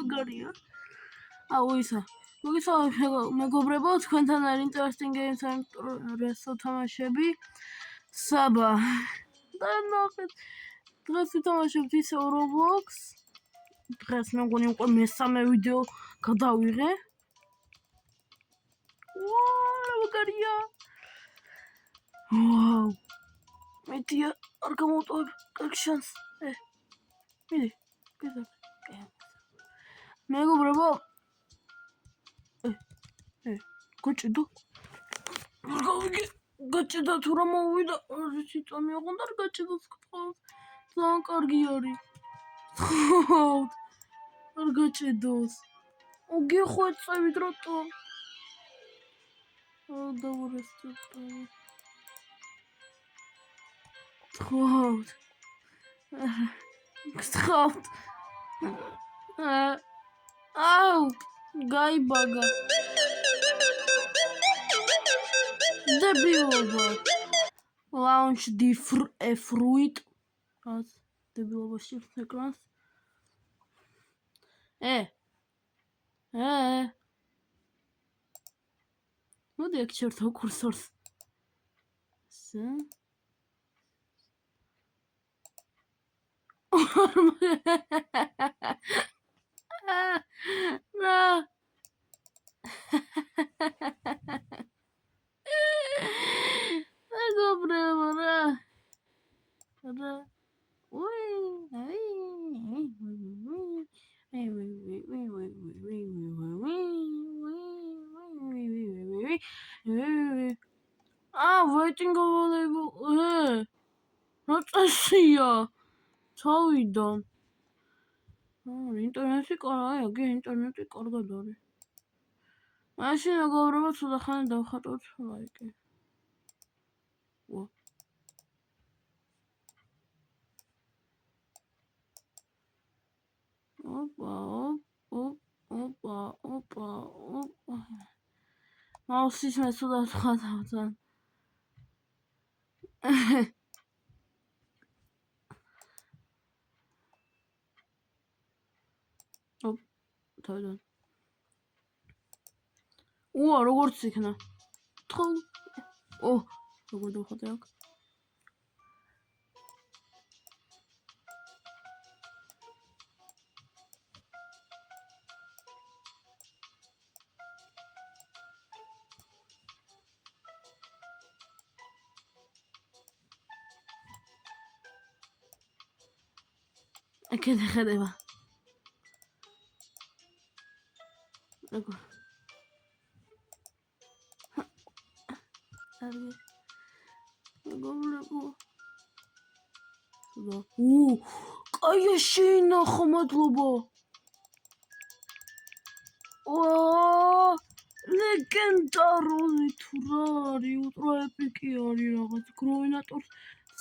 მაგარია. აუ ისა. მოგესალმებით მეგობრებო, თქვენთან არის Interesting Games რესო თამაშები. საბა. და ნახეთ. დღეს ვითამაშებთ ისევ Roblox. დღეს მე მგონი უკვე მესამე ვიდეო გადავიღე. ვაუ, მაგარია. ვაუ. მეტია არ გამოვტოვებ კარგ შანსს. მიდი. გეზავ. მეგობრებო. გოჭედო. არ გავიგე. გაჭედა თუ რა მოვიდა. რითი წამი აღონდა არ გაჭედოს გთხოვს. ძალიან კარგი არის. გთხოვთ. არ გაჭედოს. გიხვეწ წევით რატო? დავურესტო. გთხოვთ. გთხოვთ. აუ, გაიბაგა. დებილობა. Launch the fruit. რაც დებილობაში ეკრანს. მოდი აქ შევრთავ კურსორს. რა. მეგობრებო რა. waiting available. რა წესია? თავიდან. ინტერნეტი კარგია, ინტერნეტი კარგად არის. მაშინ მეგობრებო, ცოტა ხანი დავხატოთ ლაიკი. ოპა. მაუსის მე ცოტა ვხატავ. თავიდან. როგორც იქნა. როგორ დავხატე აქ? აქეთ ხედება. როგორ? მეგობრებო. კაია შეინახო, მადლობა. ლეგენდარული თუ რა არის, ულტრა ეპიკი არის რაღაც. გროვინატორს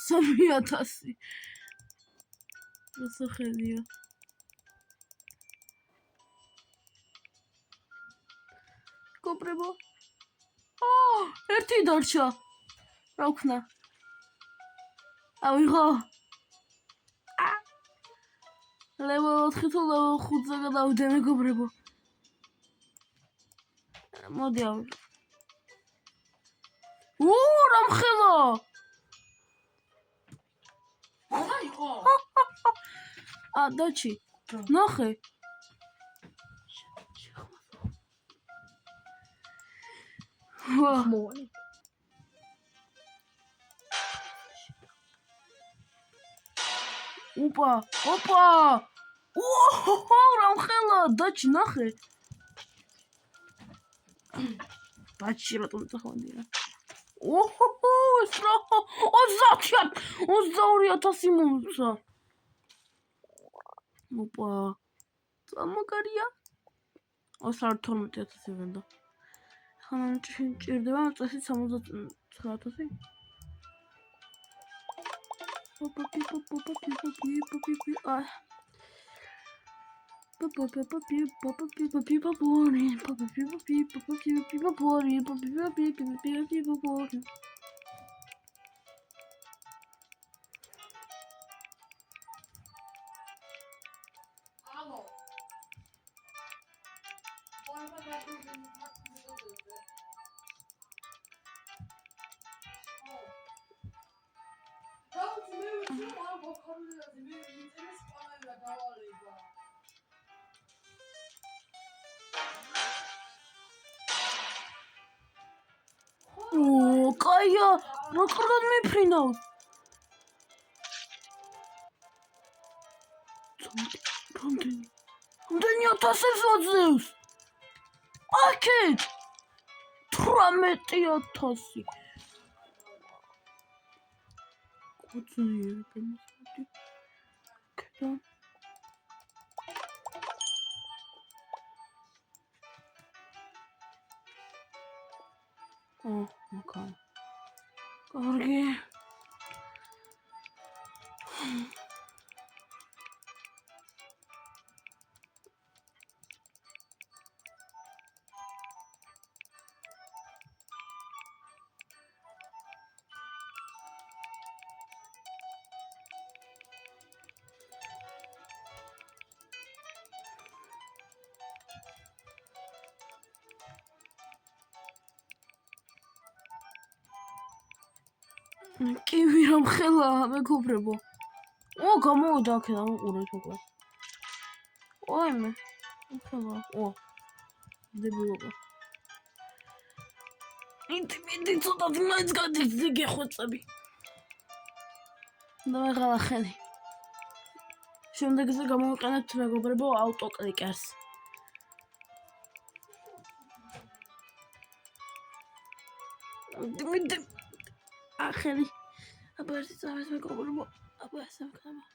3000. მოსახელია. მეგობრებო. ერთი დარჩა. რა ვქნა? ავიღო. level 4 თუ level 5-ზე გადავიდე მეგობრებო. მოდი ავიღო. რა მხელა? დაჩი. ნახე. მოვალე. ოპა. რა მხელა? დაჩი ნახე. დაჩი რატომ წახვანდია? ეს რა? 22,000 მომცა. ოპა. წამაგარია. 12,000 ვენდა. ხან ჭირდება წესი 69,000. კაია, რა კარგად მიფრინავს. რამდენი 1000-ს ვაძლევს? აქეთ 18,000. კოცნიერი გამოსდი. კედა. მოკა. კარგი. კივი რომ ხელა მეგობრებო. გამოვიდა აქედან უყურეთ უკვე. მე. ხელა. დებილობა. ინტიმიდი ცოტა მაინც გადიძდი გეხვეწები. დავაღალა ხელი. შემდეგზე გამოვიყენებთ მეგობრებო აუტოკლიკერს. ინტიმიდი ახალი აბა ეს წავეს მეგობრებო აბა ესე მქნება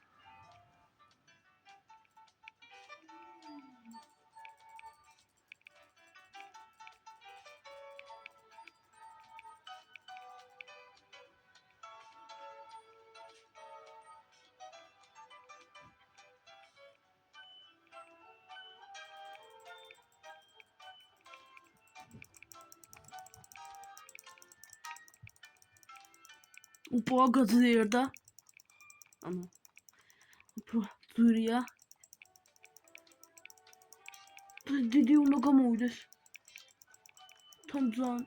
უფრო გაძლიერდა უფრო ძვირია დიდი უნდა გამოვიდეს თან ძალიან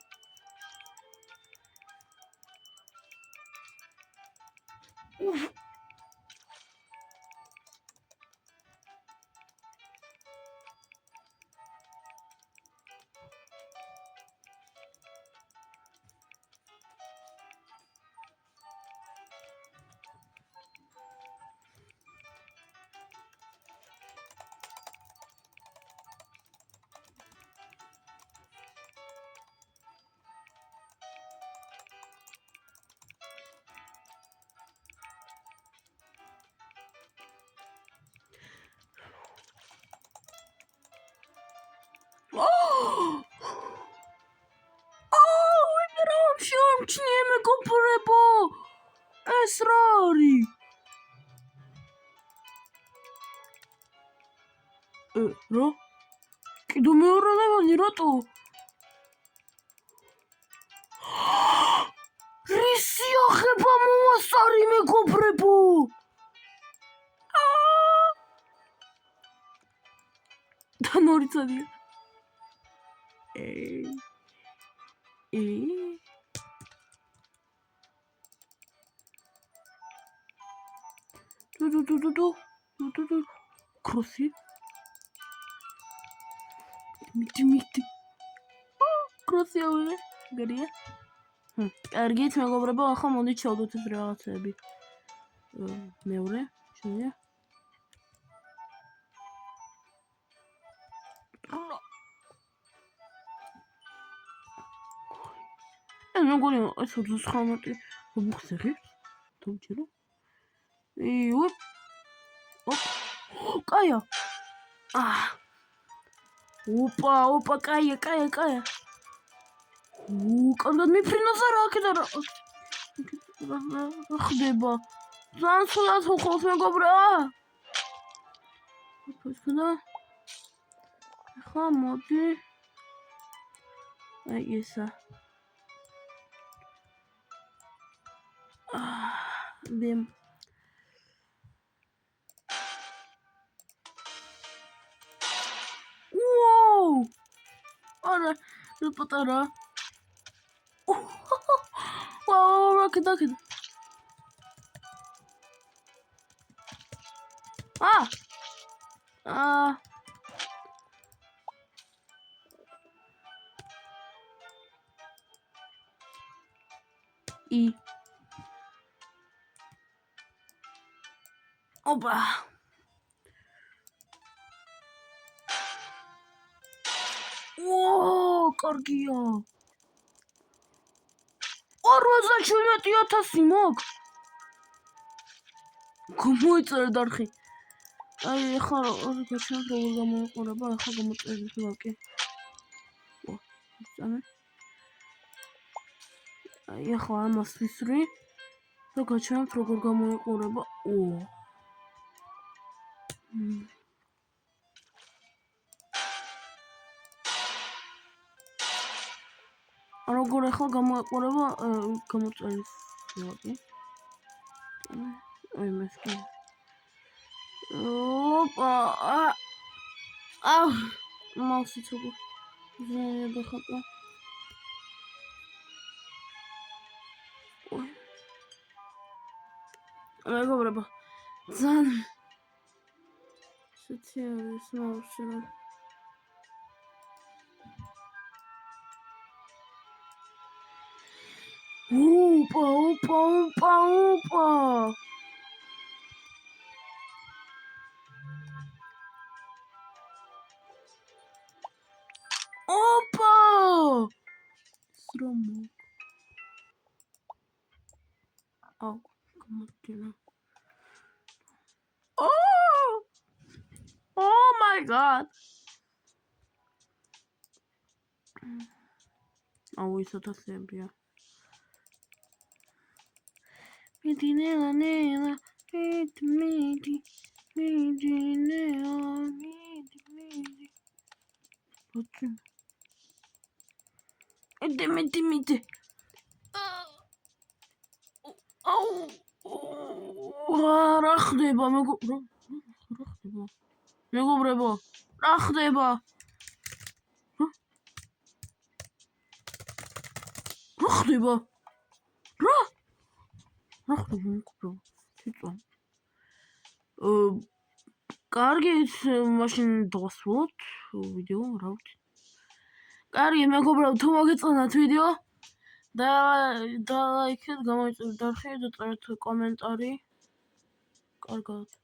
შორჩნიე მეგობრებო ეს რა არის რა კიდევ მეორე ლეველი რატო რისი ახება მოვასწარი მეგობრებო თან ორი წადია Кросси. Мити. Кросси აღვიღე. გერია. კარგით, მეგობრებო, ახლა მოდით შევდოთ ეს რაღაცები. მეორე, შემიძლია. მეგონი ეს 29 მოხსერებს. თუმცა კაია. ოპა, კაია. კარგად მიფრინავს არა აქედან რა ხდება? ძალიან სულად უხობს მეგობრა. ახლა მოდი. ესა. ბემ არა პატარა ვაუ კიდა ი ოპა ო კარგია 87,000 მოგ გამოიწერა დარხი აი ახლა ორი გაჩვენოთ როგორ გამოიყურება ახლა გამოწერეთ ვაკე აი ახლა ამას ვისვრი და გაჩვენოთ როგორ გამოიყურება როგორ ახლა გამოიყურება გამოწერეთ ვაკე აი მასკი ოპა მაუსი ცუგო ზედა ხატა მეგობრებო ძალიან სოციალის მაუსი ოპა სრომო გამოდინა Oh my god ისოთ ასებია მიდინელა ნელა მიდი მიდი რა ხდება მეგობრებო რა ხდება რა ხდება მეგობრებო თვითონ კარგი მაშინ დავასრულოთ ვიდეო რა ვიცი კარგი მეგობრებო თუ მოგეწონათ ვიდეო და ლაიქეთ გამოიწერეთ დარხი და წერეთ კომენტარი კარგად